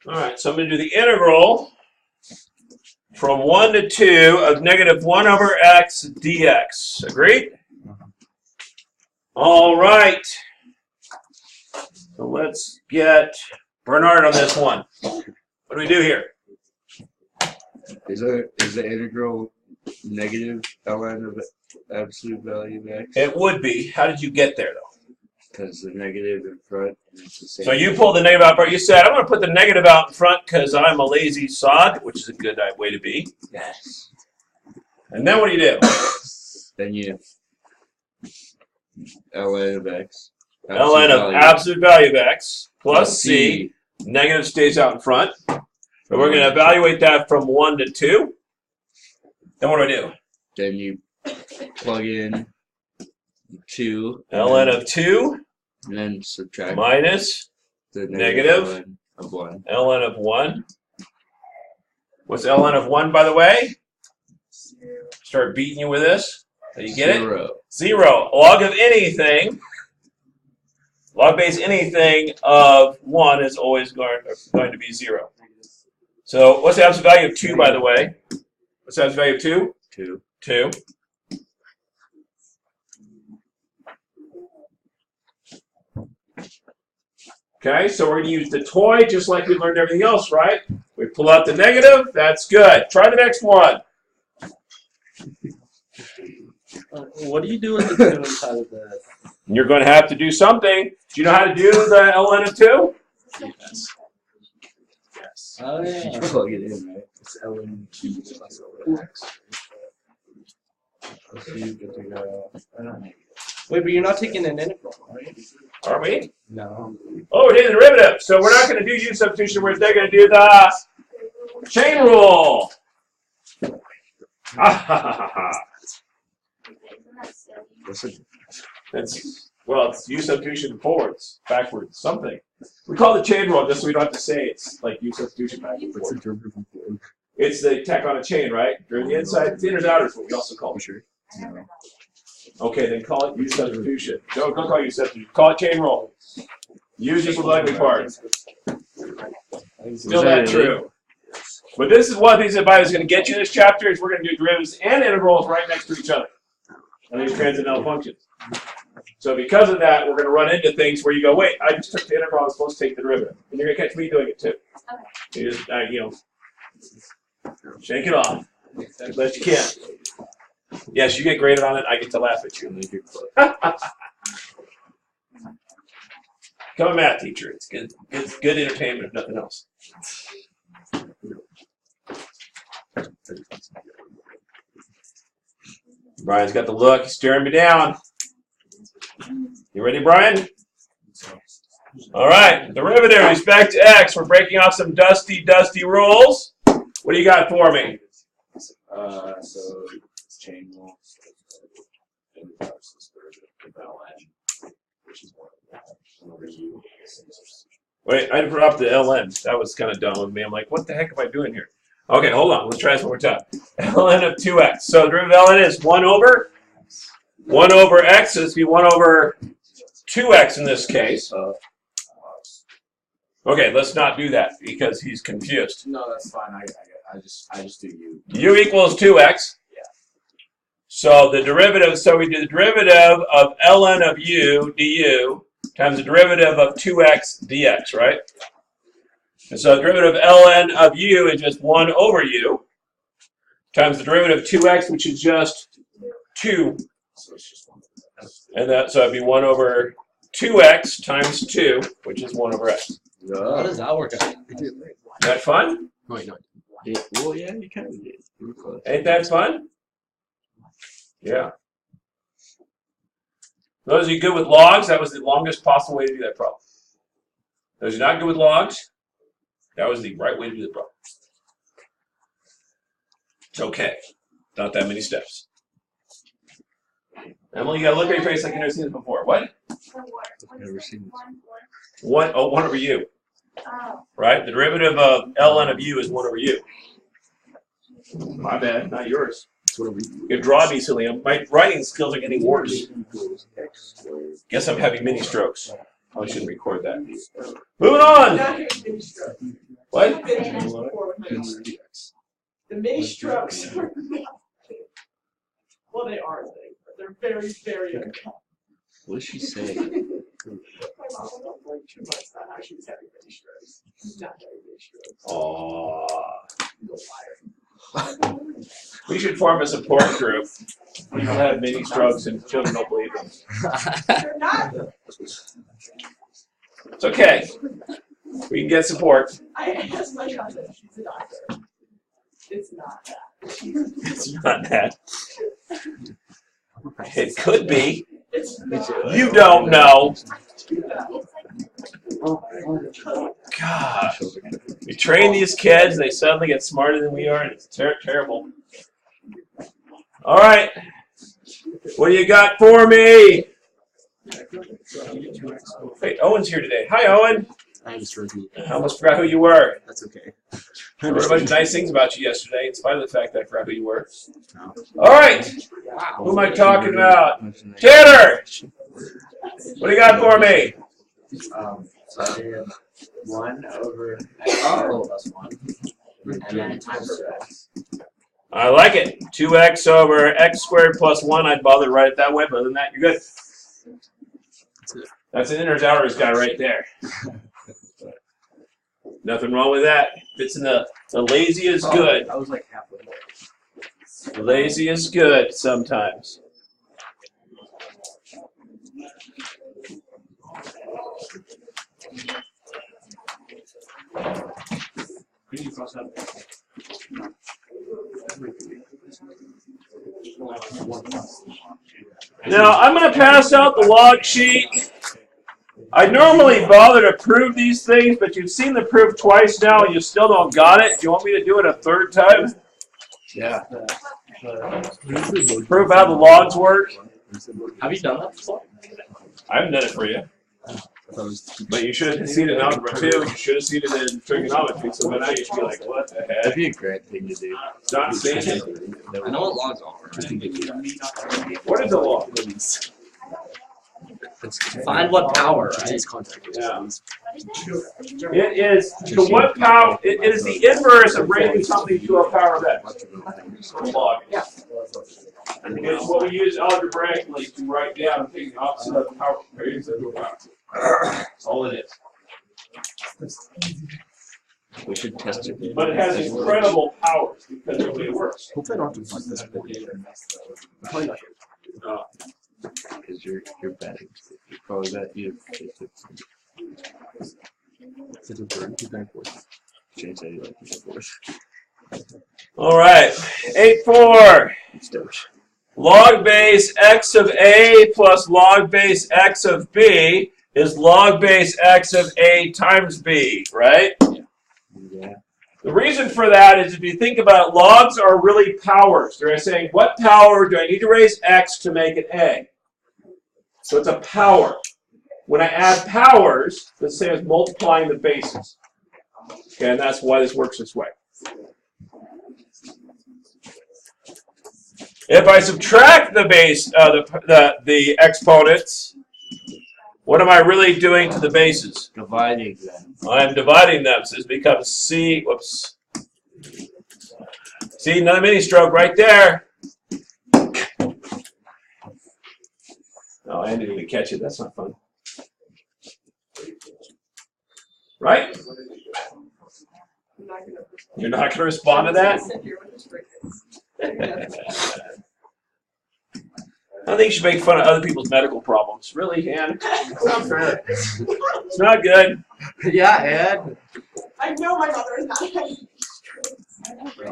All right, so I'm going to do the integral from 1 to 2 of negative 1 over x dx. Agreed? All right. So let's get Bernard on this one. What do we do here? Is the integral negative ln of absolute value of x? It would be. How did you get there, though? Because the negative in front is the same. So you pulled the negative out front. You said, I'm going to put the negative out in front because I'm a lazy sod, which is a good way to be. Yes. And then what do you do? Then you ln of x. ln of absolute value of x plus c. Negative stays out in front. So we're going to evaluate that from 1 to 2. Then what do? Then you plug in 2. ln of 2. And then subtract Minus the negative ln of 1. ln of 1. What's ln of 1, by the way? Start beating you with this. So you get 0. it? 0. Log of anything. Log base anything of 1 is always going to be 0. So what's the absolute value of 2, by the way? What's the absolute value of 2? 2. 2. Okay, so we're going to use the toy just like we learned everything else, right? We pull out the negative. That's good. Try the next one. What do you do with the 2 inside of the... You're going to have to do something. Do you know how to do the ln of 2? Yes. Yes. Oh, yeah. You plug it in, right? It's ln 2 plus over x. So you get to go... Wait, but you're not taking an integral, right? Are we? No. Oh, we're taking the derivative. So we're not going to do u substitution. We're instead going to do the chain rule. Ha ha ha ha. It's u substitution forwards, backwards, something. We call it chain rule just so we don't have to say it's like u substitution backwards. What's the derivative of 4? It's the tack on a chain, right? During the inside, the inner's outer is what we also call it. Sure. No. Okay, then call it u substitution. Don't call it u substitution. Call it chain rule. Use just the ugly part. Still not true. But this is one of the things that is going to get you in this chapter is we're going to do derivatives and integrals right next to each other. And these transcendental functions. So because of that, we're going to run into things where you go, wait, I just took the integral, I was supposed to take the derivative. And you're going to catch me doing it too. Okay. You just, shake it off as best you can. Yes, you get graded on it, I get to laugh at you. Become a math teacher. It's good. It's good entertainment, if nothing else. Brian's got the look. He's staring me down. You ready, Brian? All right. Derivative with respect to x. We're breaking off some dusty rules. What do you got for me? So it's chain rule. Wait, I dropped the ln. That was kind of dumb of me. I'm like, what the heck am I doing here? Okay, hold on. Let's try this one more time. ln of 2x. So the derivative of ln is 1 over x. So this would be 1 over 2x in this case. Okay, let's not do that because he's confused. No, that's fine. I just do u. U equals 2x. Yeah. So the derivative, so we do the derivative of ln of u du times the derivative of 2x dx, right? And so the derivative of ln of u is just 1 over u times the derivative of 2x, which is just 2. So it's just 1. And that, so it'd be 1 over 2x times 2, which is 1 over x. How does that work out? Is that fun? Wait, no. Well, yeah, you kind of did. You were close. Ain't that fun? Yeah. Those of you good with logs, that was the longest possible way to do that problem. Those who are not good with logs, that was the right way to do the problem. It's okay. Not that many steps. Emily, you gotta look at your face like you've never seen this before. What? I've never seen this. 1 over u. Right? The derivative of ln of u is 1 over u. My bad, not yours. You draw me silly. My writing skills are getting worse. Guess I'm having mini strokes. Probably shouldn't record that. Moving on. What? I've been here before with my daughter. The mini strokes are nothing. Well, they are a thing, but they're very, very uncommon. What did she say? My mom was like 2 months about how she was having mini strokes. She's not having mini strokes. Aww. She's a liar. We should form a support group. People have mini strokes and children don't believe them. They're not. It's okay. We can get support. I asked my cousin, she's a doctor. It's not that. It's not that. It could be. It's not. You don't know. Gosh. We train these kids, they suddenly get smarter than we are, and it's terrible. All right. What do you got for me? Wait, Owen's here today. Hi, Owen. I just repeat. I almost forgot who you were. That's okay. I heard a bunch of nice things about you yesterday, in spite of the fact that I forgot who you were. All right. Who am I talking about? Tanner! What do you got for me? So I did 1 over x squared plus 1, and then times 2x. I like it. 2x over x squared plus 1. I'd bother to write it that way, but other than that, you're good. That's an inners outers guy right there. Nothing wrong with that. Fits in the lazy is good. I was like halfway. Lazy is good sometimes. Did you cross out? Now, I'm going to pass out the log sheet. I normally bother to prove these things, but you've seen the proof twice now and you still don't got it. Do you want me to do it a third time? Yeah. Prove how the logs work? Have you done that before? I haven't done it for you. But you should have seen it in algebra 2. You should have seen it in trigonometry. So by now you should be like, what the That'd heck? be a great thing to do. Stop seeing it. I know what logs are. What is a log? Find what power, right? Yeah. It is to what power? It is the inverse of raising something to a power of x. Log. It's what we use algebraically to write down things opposite of the power raised to a power. That's all it is. We should test it. But it has incredible powers because of the way it works. Hopefully I don't have to fight this probably not. Because you're betting. You're probably bet you. It's a third, 2 back forth. Change that you like to forth. All right, 8-4. Log base x of a plus log base x of b is log base x of a times b, right? Yeah. The reason for that is if you think about it, logs are really powers. They're saying, what power do I need to raise x to make it a? So it's a power. When I add powers, the same as multiplying the bases. Okay, and that's why this works this way. If I subtract the base, the exponents, what am I really doing to the bases? Dividing them. I'm dividing them, so this becomes c. Whoops. See, another mini stroke right there. Oh, I didn't even catch it. That's not fun. Right? You're not going to respond to that? I think you should make fun of other people's medical problems. Really, Ann? It's not fair. It's not good. Yeah, Ed. I know my mother is not having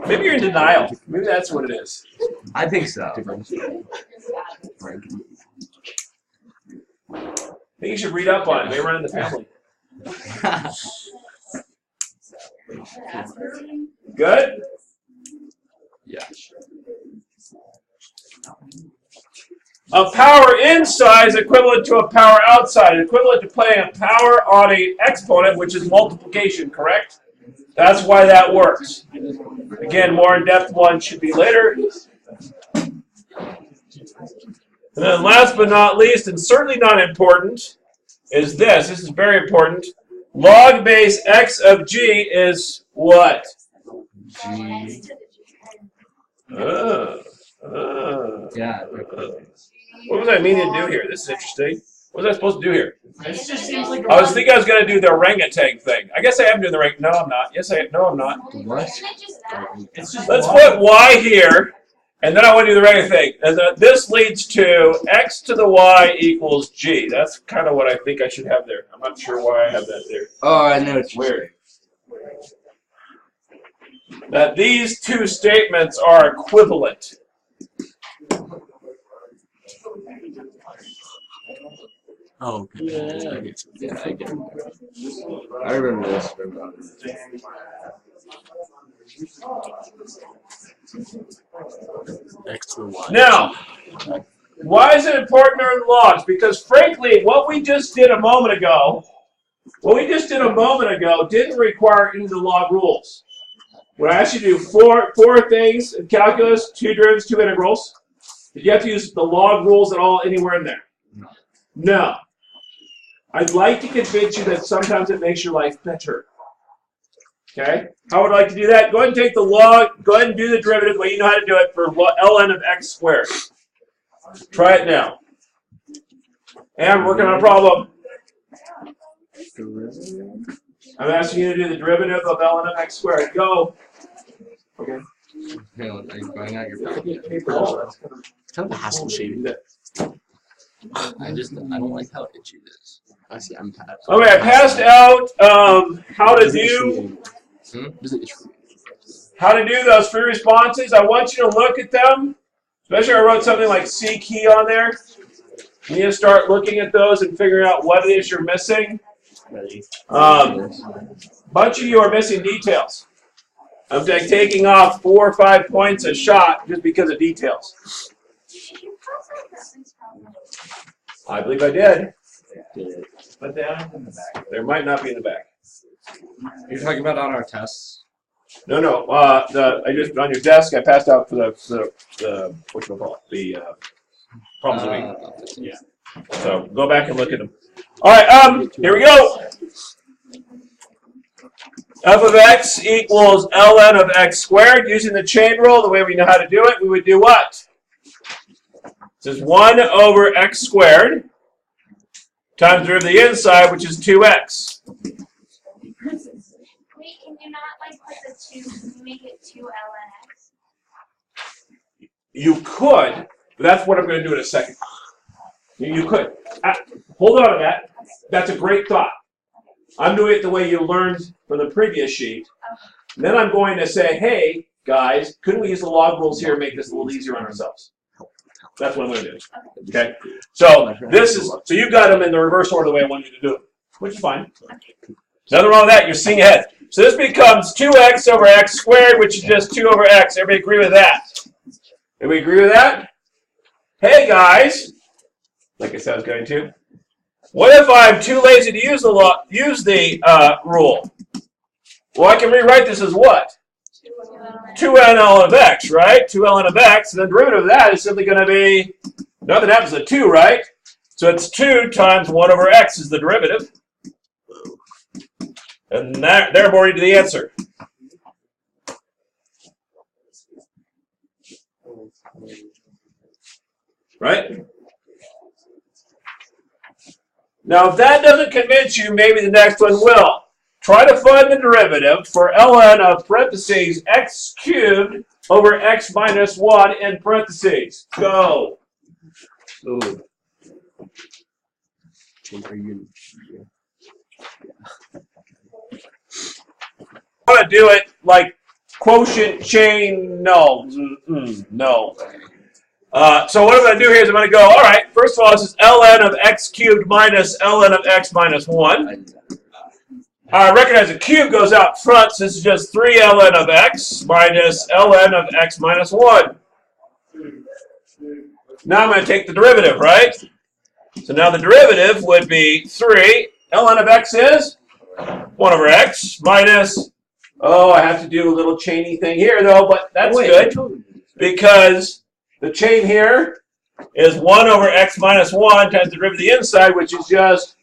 Maybe you're in denial. Maybe that's what it is. I think so. I think you should read up on it. They run in the family. Good? Yeah. A power inside is equivalent to a power outside, equivalent to putting a power on an exponent, which is multiplication, correct? That's why that works. Again, more in-depth one should be later. And then last but not least, and certainly not important, is this. This is very important. Log base x of g is what? G. Yeah. What was I meaning to do here? This is interesting. What was I supposed to do here? This just seems like I was thinking I was going to do the orangutan thing. I guess I am doing the No, I'm not. Yes, I am. No, I'm not. What? it's just Let's put y here, and then I want to do the regular thing. And this leads to x to the y equals g. That's kind of what I think I should have there. I'm not sure why I have that there. Oh, I know it's Weird. That these two statements are equivalent. Oh, okay. Yeah, I get it. I remember this. X to the Y. Now, why is it important to learn logs? Because frankly, what we just did a moment ago didn't require any of the log rules. When I asked you to do four things in calculus, 2 derivatives, 2 integrals, did you have to use the log rules at all anywhere in there? No. I'd like to convince you that sometimes it makes your life better. Okay? How would I like to do that? Go ahead and take the log, go ahead and do the derivative the way you know how to do it for ln of x squared. Try it now. And I'm working on a problem. I'm asking you to do the derivative of ln of x squared. Go. Okay. Hang on, are you going out your Oh. It's kind of a hassle shaving. I don't like how itchy it is. I see, I'm tired. Okay, I passed out how to do those free responses. I want you to look at them. Especially I wrote something like C key on there. You need to start looking at those and figuring out what it is you're missing. Bunch of you are missing details. I'm taking off 4 or 5 points a shot just because of details. I believe I did. But there might not be in the back. You're talking about on our tests? No. I just on your desk. I passed out for the what you call it, the problems of the week. Yeah. So go back and look at them. All right. Here we go. F of x equals ln of x squared. Using the chain rule, the way we know how to do it, we would do what? This is 1 over x squared times the derivative of the inside, which is 2x. Wait, can you not like put the 2, can you make it 2 ln x? You could, but that's what I'm going to do in a second. You could. Hold on to that. That's a great thought. I'm doing it the way you learned from the previous sheet. And then I'm going to say, hey, guys, couldn't we use the log rules here and make this a little easier on ourselves? That's what I'm going to do. Okay? So you've got them in the reverse order the way I want you to do it, which is fine. Nothing wrong with that. You're seeing ahead. So this becomes 2x over x squared, which is just 2 over x. Everybody agree with that? Everybody agree with that? Hey, guys, like I said I was going to, what if I'm too lazy to use the rule? Well, I can rewrite this as what? 2 ln of x, right? 2 ln of x, and the derivative of that is simply going to be, nothing happens to 2, right? So it's 2 times 1 over x is the derivative. And there I'm already to the answer. Right? Now, if that doesn't convince you, maybe the next one will. Try to find the derivative for ln of parentheses x cubed over x minus 1 in parentheses. Go. Ooh. I want to do it like quotient chain. No. No. So what I'm going to do here is I'm going to go, all right, first of all, this is ln of x cubed minus ln of x minus 1. I recognize the cube goes out front, so this is just 3 ln of x minus ln of x minus 1. Now I'm going to take the derivative, right? So now the derivative would be 3. ln of x is 1 over x minus, oh, I have to do a little chainy thing here, though, but that's good because the chain here is 1 over x minus 1 times the derivative of the inside, which is just